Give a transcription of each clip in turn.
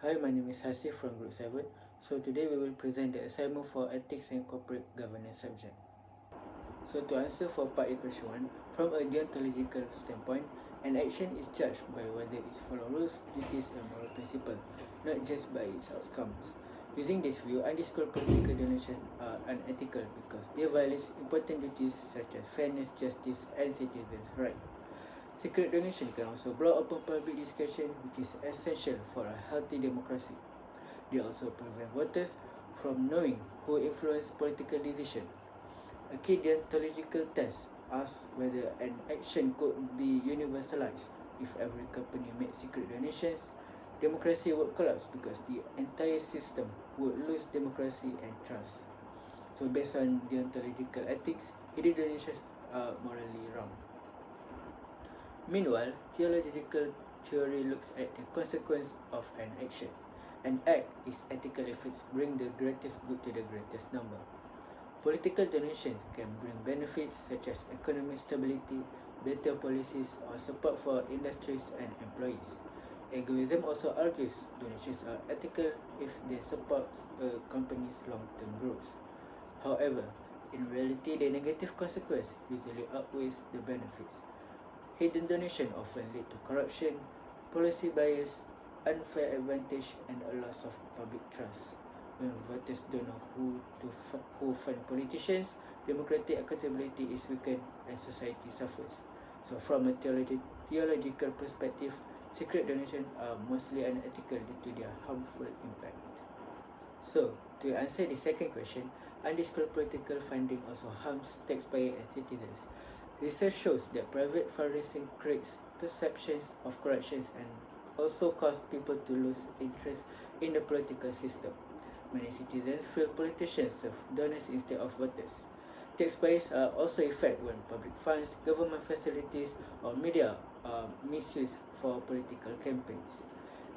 Hi, my name is Hasif from Group 7. So today we will present the assignment for Ethics and Corporate Governance subject. So to answer for part A question 1, from a deontological standpoint, an action is judged by whether it follows rules, duties and moral principles, not just by its outcomes. Using this view, undisclosed political donations are unethical because they violate important duties such as fairness, justice and citizens' rights. Secret donation can also block open public discussion, which is essential for a healthy democracy. They also prevent voters from knowing who influence political decisions. A key deontological test asks whether an action could be universalized. If every company made secret donations, democracy would collapse because the entire system would lose democracy and trust. So based on deontological ethics, hidden donations are morally wrong. Meanwhile, theological theory looks at the consequence of an action. An act is ethical if it brings the greatest good to the greatest number. Political donations can bring benefits such as economic stability, better policies, or support for industries and employees. Egoism also argues donations are ethical if they support a company's long-term growth. However, in reality, the negative consequence usually outweighs the benefits. Hidden donation often lead to corruption, policy bias, unfair advantage, and a loss of public trust. When voters don't know who fund politicians, democratic accountability is weakened and society suffers. So from a theological perspective, secret donations are mostly unethical due to their harmful impact. So, to answer the second question, undisclosed political funding also harms taxpayers and citizens. Research shows that private fundraising creates perceptions of corruption and also causes people to lose interest in the political system. Many citizens feel politicians serve donors instead of voters. Taxpayers are also affected when public funds, government facilities, or media are misused for political campaigns.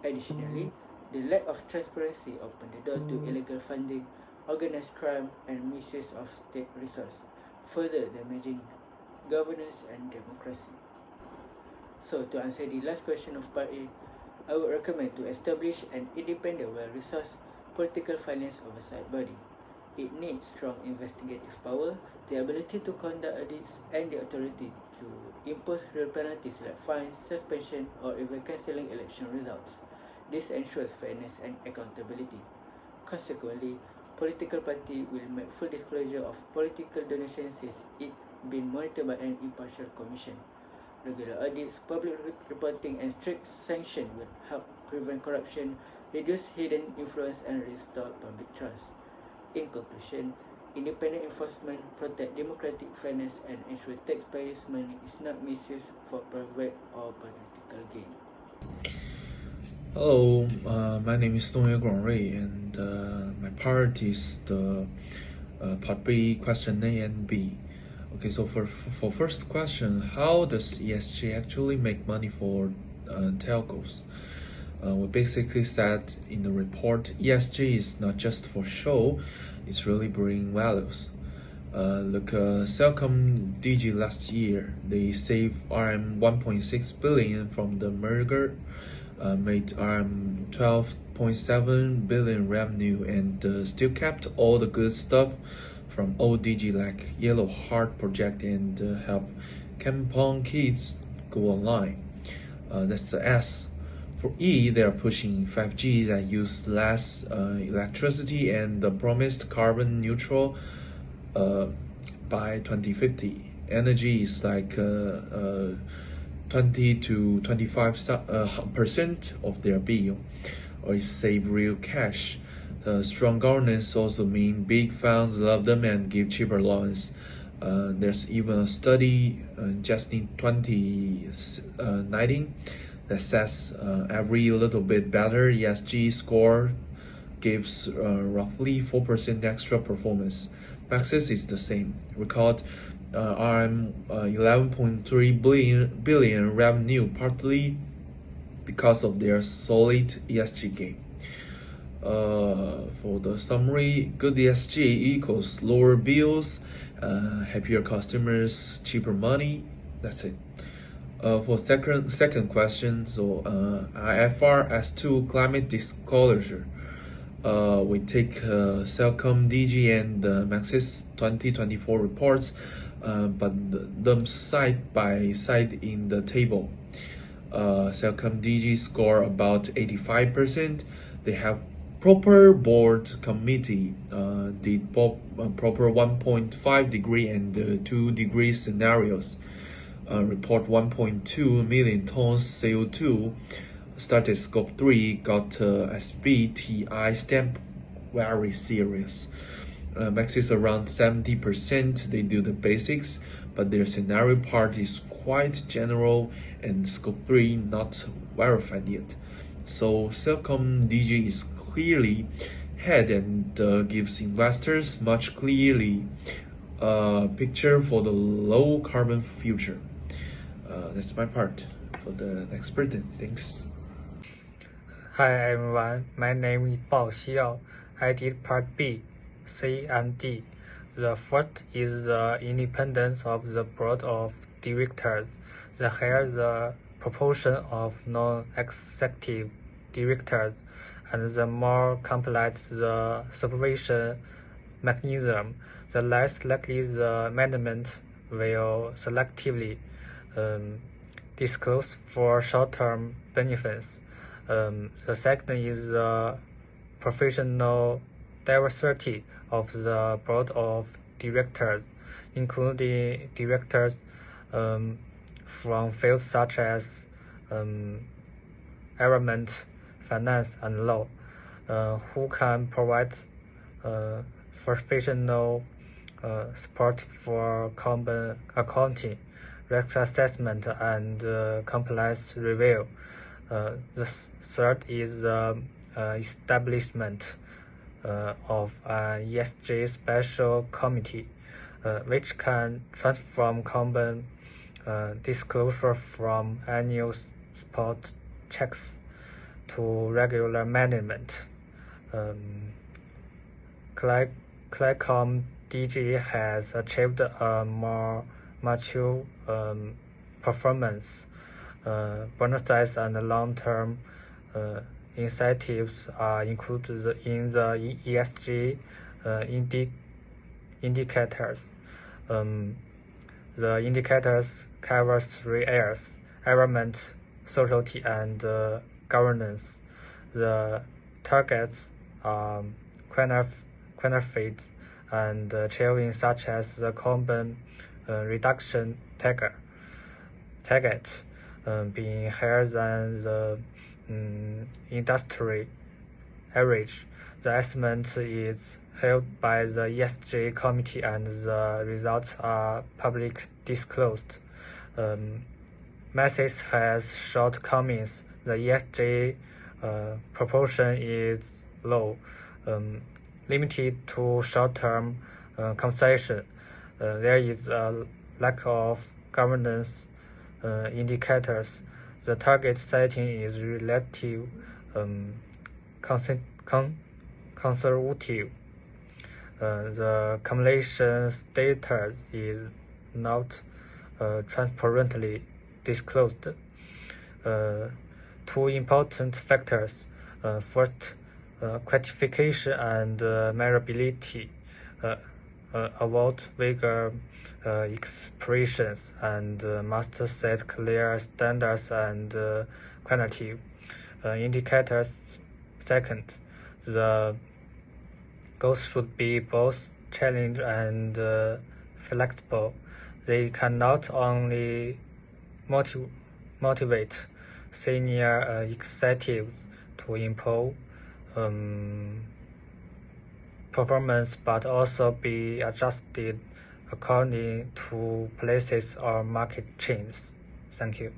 Additionally, the lack of transparency opens the door to illegal funding, organized crime, and misuse of state resources, further damaging governance and democracy. So to answer the last question of part A, I would recommend to establish an independent, well-resourced political finance oversight body. It needs strong investigative power, the ability to conduct audits, and the authority to impose real penalties like fines, suspension, or even cancelling election results. This ensures fairness and accountability. Consequently, political party will make full disclosure of political donations since it been monitored by an impartial commission. Regular audits, public reporting, and strict sanction will help prevent corruption, reduce hidden influence, and restore public trust. In conclusion, independent enforcement protect democratic fairness and ensure taxpayers' money is not misused for private or political gain. Hello, my name is Dongyue Guangrui, and my part is the part B, question A and B. Okay, so for first question, how does ESG actually make money for telcos? We basically said in the report, ESG is not just for show, it's really bringing values. Look, Cellcom DG last year, they saved RM 1.6 billion from the merger, made RM 12.7 billion revenue, and still kept all the good stuff from old DG like Yellow Heart project and help Kampong kids go online. That's the S. For E, they are pushing 5G that use less electricity and promised carbon neutral by 2050. Energy is like 20 to 25% of their bill, or save real cash. Strong governance also mean big funds love them and give cheaper loans. There's even a study just in 2019 that says every little bit better ESG score gives roughly 4% extra performance. Maxis is the same. Record RM 11.3 billion revenue, partly because of their solid ESG game. For the summary, good ESG equals lower bills, happier customers, cheaper money. That's it. For second question, so IFRS2 climate disclosure. We take Cellcom DG and Maxis 2024 reports, but them side by side in the table. Cellcom DG score about 85%. They have proper board committee, did proper 1.5 degree and 2 degree scenarios. Report 1.2 million tons CO2. Started scope 3, got SBTI stamp, very serious. Max is around 70%. They do the basics, but their scenario part is quite general, and scope 3 not verified yet. So Cellcom DG is clearly ahead and gives investors much clearly picture for the low carbon future. That's my part. For the next person, thanks. Hi everyone, my name is Bao Xiao. I did part B, C and D. The first is the independence of the board of directors. The higher the proportion of non-executive directors, and the more complex the supervision mechanism, the less likely the management will selectively disclose for short-term benefits. The second is the professional diversity of the board of directors, including directors from fields such as environment, finance, and law, who can provide professional support for carbon accounting, risk assessment, and compliance review. The third is the establishment of an ESG special committee, which can transform carbon disclosure from annual spot checks to regular management. Cellcom DG has achieved a more mature performance. Bonuses and long-term incentives are included in the ESG indicators. The indicators cover 3 areas: environment, society, and governance. The targets are quantified and achieving, such as the carbon reduction target being higher than the industry average. The estimate is held by the ESG committee, and the results are public disclosed. Masses has shortcomings. The ESG proportion is low, limited to short-term compensation. There is a lack of governance indicators. The target setting is relative conservative. The accumulation status is not transparently disclosed. 2 important factors. First, quantification and measurability. Avoid vague expressions and must set clear standards and quantitative indicators. Second, the goals should be both challenging and flexible. They cannot only motivate senior executives to improve performance, but also be adjusted according to places or market changes. Thank you.